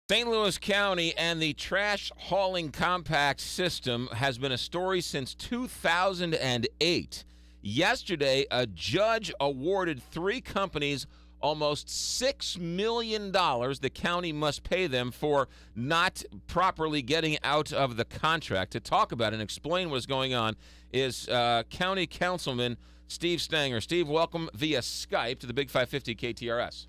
St. Louis County and the trash hauling compact system has been a story since 2008. Yesterday, a judge awarded three companies almost $6 million the county must pay them for not properly getting out of the contract. To talk about and explain what's going on is County Councilman Steve Stenger. Steve, welcome via Skype to the Big 550 KTRS.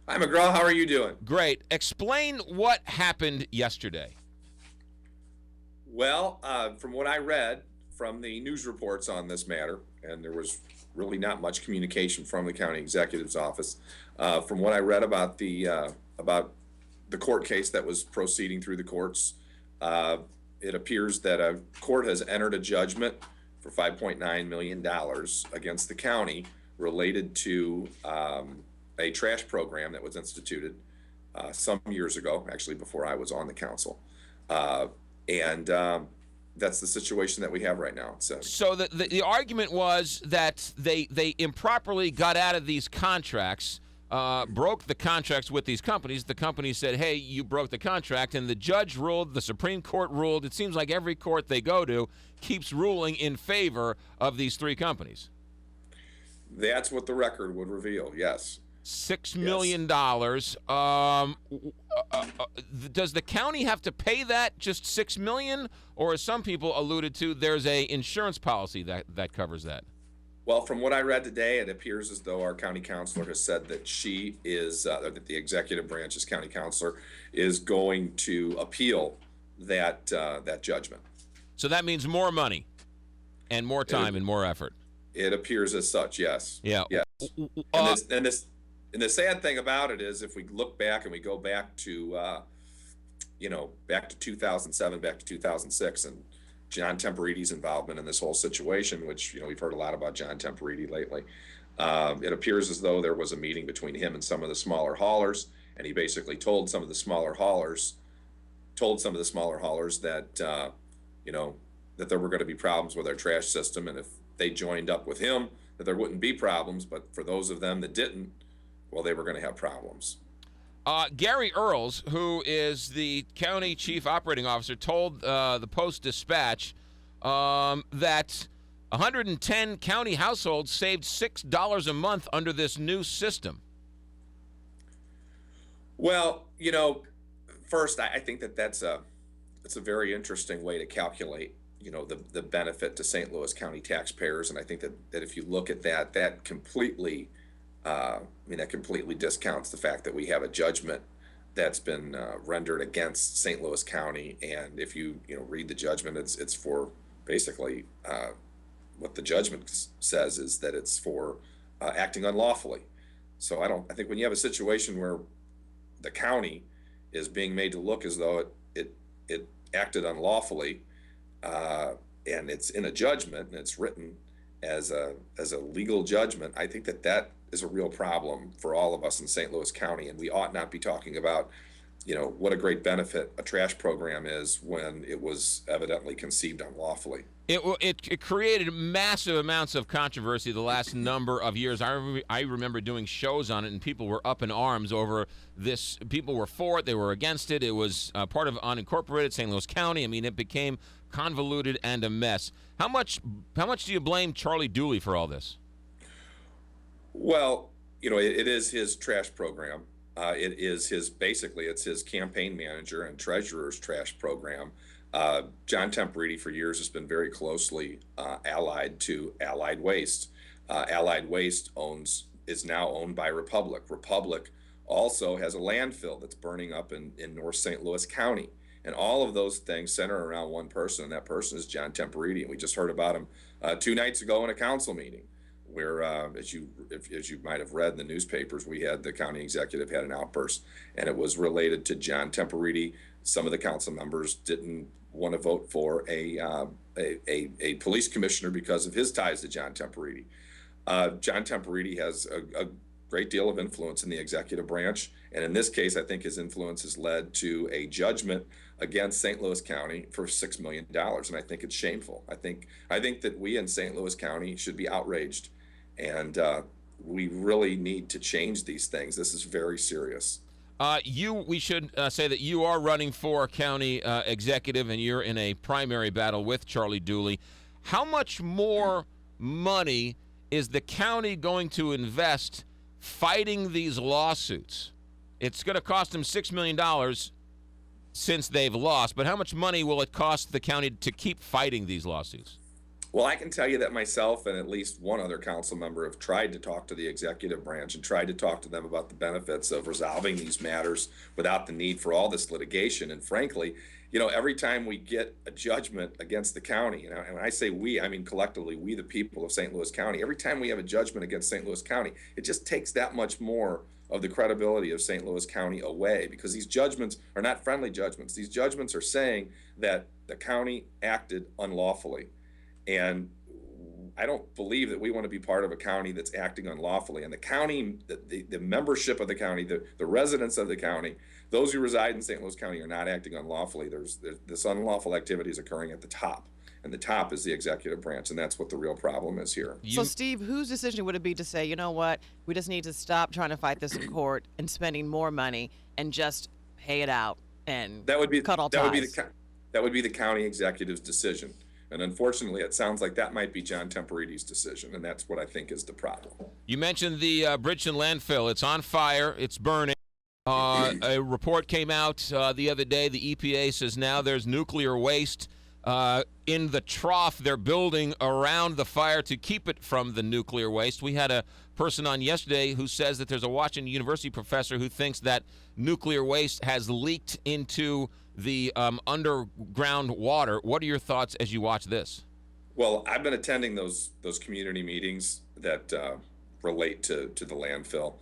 Hi, McGraw. How are you doing? Great. Explain what happened yesterday. Well, from what I read from the news reports on this matter, and there was really not much communication from the county executive's office, from what I read about the court case that was proceeding through the courts, it appears that a court has entered a judgment for $5.9 million against the county related to a trash program that was instituted some years ago, actually before I was on the council. And that's the situation that we have right now. So the argument was that they improperly got out of these contracts, broke the contracts with these companies. The company said, hey, you broke the contract, and the judge ruled, the Supreme Court ruled. It seems like every court they go to keeps ruling in favor of these three companies. That's what the record would reveal, yes. $6 million. Does the county have to pay that, just $6 million? Or as some people alluded to, there's a insurance policy that covers that? Well, from what I read today, it appears as though our county counselor has said that she is, that the executive branch's county counselor is going to appeal that judgment. So that means more money and more time and more effort. It appears as such, yes. Yeah. Yes. And the sad thing about it is, if we look back and we go back to, back to 2007, back to 2006, and John Temperiti's involvement in this whole situation, which, we've heard a lot about John Temperiti lately. It appears as though there was a meeting between him and some of the smaller haulers, and he basically told some of the smaller haulers that, that there were going to be problems with our trash system, and if they joined up with him, that there wouldn't be problems. But for those of them that didn't, well, they were going to have problems. Gary Earls, who is the county chief operating officer, told the Post-Dispatch that 110 county households saved $6 a month under this new system. Well, first, I think that's a very interesting way to calculate, the benefit to St. Louis County taxpayers. And I think that if you look at that completely, that completely discounts the fact that we have a judgment that's been rendered against St. Louis County. And if you read the judgment, it's for basically what the judgment says is that it's for acting unlawfully. So I think when you have a situation where the county is being made to look as though it acted unlawfully, and it's in a judgment and it's written as a legal judgment, I think that is a real problem for all of us in St. Louis County, and we ought not be talking about, what a great benefit a trash program is when it was evidently conceived unlawfully. It created massive amounts of controversy the last number of years. I remember doing shows on it, and people were up in arms over this. People were for it, they were against it. It was part of unincorporated St. Louis County. I mean, it became convoluted and a mess. How much do you blame Charlie Dooley for all this? Well, it is his trash program. It is it's his campaign manager and treasurer's trash program. John Temperiti for years has been very closely allied to Allied Waste. Allied Waste is now owned by Republic. Republic also has a landfill that's burning up in North St. Louis County. And all of those things center around one person, and that person is John Temperiti. And we just heard about him 2 nights ago in a council meeting, where, as you might have read in the newspapers, we had the county executive had an outburst, and it was related to John Temperiti. Some of the council members didn't want to vote for a police commissioner because of his ties to John Temperiti. John Temperiti has a great deal of influence in the executive branch, and in this case, I think his influence has led to a judgment against St. Louis County for $6 million, and I think it's shameful. I think that we in St. Louis County should be outraged, and we really need to change these things. This is very serious. We should say that you are running for county executive, and you're in a primary battle with Charlie Dooley. How much more money is the county going to invest fighting these lawsuits? It's going to cost them $6 million since they've lost, but how much money will it cost the county to keep fighting these lawsuits? Well, I can tell you that myself and at least one other council member have tried to talk to the executive branch and tried to talk to them about the benefits of resolving these matters without the need for all this litigation. And frankly, every time we get a judgment against the county, and when I say we, I mean collectively, we the people of St. Louis County, every time we have a judgment against St. Louis County, it just takes that much more of the credibility of St. Louis County away, because these judgments are not friendly judgments. These judgments are saying that the county acted unlawfully. And I don't believe that we want to be part of a county that's acting unlawfully. And the county, the membership of the county, the residents of the county, those who reside in St. Louis County are not acting unlawfully. There's this unlawful activity is occurring at the top. And the top is the executive branch, and that's what the real problem is here. So, Steve, whose decision would it be to say, you know what, we just need to stop trying to fight this in court and spending more money and just pay it out and cut all ties? That would be the county executive's decision. And unfortunately, it sounds like that might be John Temperidi's decision, and that's what I think is the problem. You mentioned the Bridgeton landfill. It's on fire. It's burning. A report came out the other day. The EPA says now there's nuclear waste in the trough they're building around the fire to keep it from the nuclear waste. We had a person on yesterday who says that there's a Washington University professor who thinks that nuclear waste has leaked into the underground water. What are your thoughts as you watch this? Well, I've been attending those community meetings that relate to the landfill,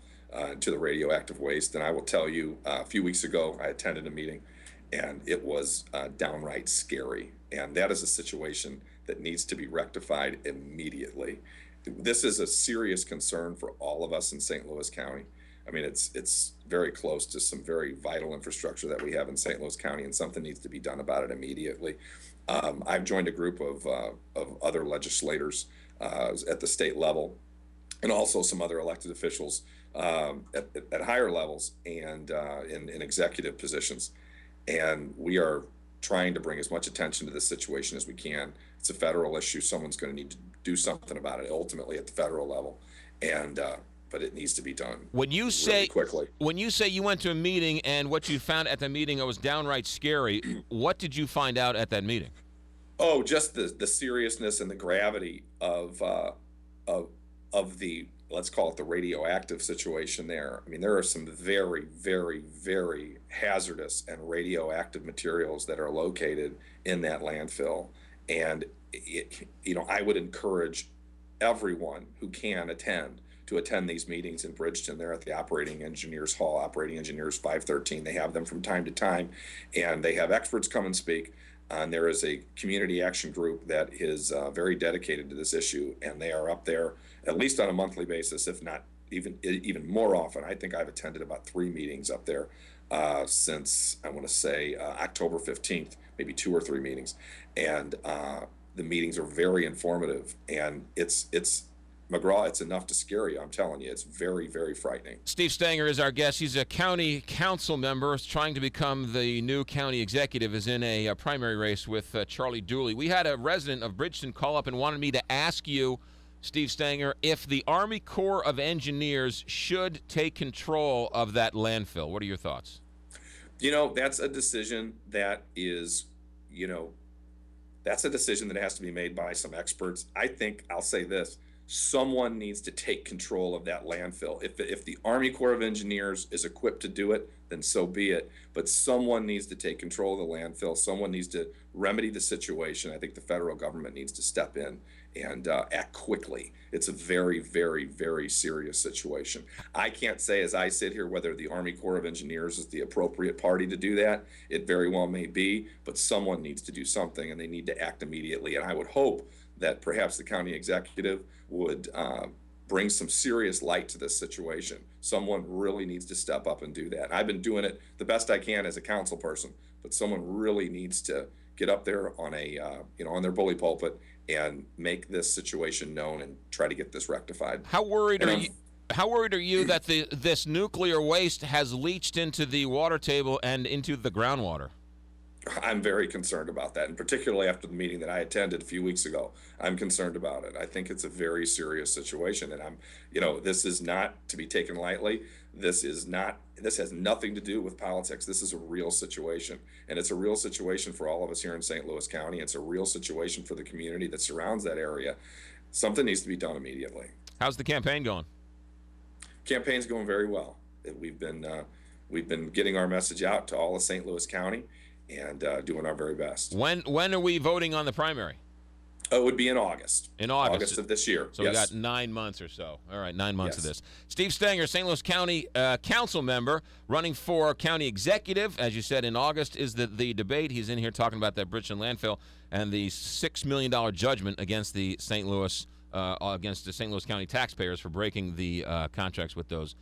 to the radioactive waste. And I will tell you, a few weeks ago, I attended a meeting, and it was downright scary. And that is a situation that needs to be rectified immediately. This is a serious concern for all of us in St. Louis County. I mean, it's very close to some very vital infrastructure that we have in St. Louis County, and something needs to be done about it immediately. I've joined a group of other legislators at the state level, and also some other elected officials at higher levels and in executive positions. And we are trying to bring as much attention to this situation as we can. It's a federal issue. Someone's going to need to do something about it ultimately at the federal level. And but it needs to be done really quickly. When you say you went to a meeting and what you found at the meeting was downright scary, what did you find out at that meeting? Oh, just the seriousness and the gravity of the, let's call it the radioactive situation there. I mean, there are some very, very, very hazardous and radioactive materials that are located in that landfill. And I would encourage everyone who can attend these meetings in Bridgeton. They're at the Operating Engineers Hall, Operating Engineers 513. They have them from time to time, and they have experts come and speak. And there is a community action group that is very dedicated to this issue, and they are up there at least on a monthly basis, if not even more often. I think I've attended about 3 meetings up there since, I want to say, October 15th, maybe 2 or 3 meetings. And the meetings are very informative, and it's McGraw, it's enough to scare you. I'm telling you, it's very, very frightening. Steve Stenger is our guest. He's a county council member trying to become the new county executive, is in a primary race with Charlie Dooley. We had a resident of Bridgeton call up and wanted me to ask you, Steve Stenger, if the Army Corps of Engineers should take control of that landfill. What are your thoughts? That's a decision that is, that's a decision that has to be made by some experts. I think I'll say this. Someone needs to take control of that landfill. If the Army Corps of Engineers is equipped to do it, then so be it. But someone needs to take control of the landfill. Someone needs to remedy the situation. I think the federal government needs to step in and act quickly. It's a very, very, very serious situation. I can't say as I sit here whether the Army Corps of Engineers is the appropriate party to do that. It very well may be, but someone needs to do something, and they need to act immediately. And I would hope that perhaps the county executive would bring some serious light to this situation. Someone really needs to step up and do that. I've been doing it the best I can as a council person, but someone really needs to get up there on on their bully pulpit and make this situation known and try to get this rectified. How worried are you? How worried are you that this nuclear waste has leached into the water table and into the groundwater? I'm very concerned about that, and particularly after the meeting that I attended a few weeks ago, I'm concerned about it. I think it's a very serious situation, and this is not to be taken lightly. This has nothing to do with politics. This is a real situation, and it's a real situation for all of us here in St. Louis County. It's a real situation for the community that surrounds that area. Something needs to be done immediately. How's the campaign going? Campaign's going very well. We've been getting our message out to all of St. Louis County and doing our very best. When are we voting on the primary? It would be in August. In August. August of this year. So yes. We got 9 months or so. All right, 9 months Yes. of this. Steve Stenger, St. Louis County council member, running for county executive. As you said, in August is the debate. He's in here talking about that Bridgeton landfill and the $6 million judgment against the St. Louis County taxpayers for breaking the contracts with those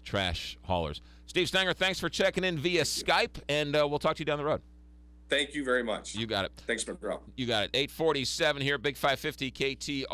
trash haulers. Steve Stenger, thanks for checking in via Skype, and we'll talk to you down the road. Thank you very much. You got it. Thanks, McGraw. You got it. 847 here, Big 550 KTR.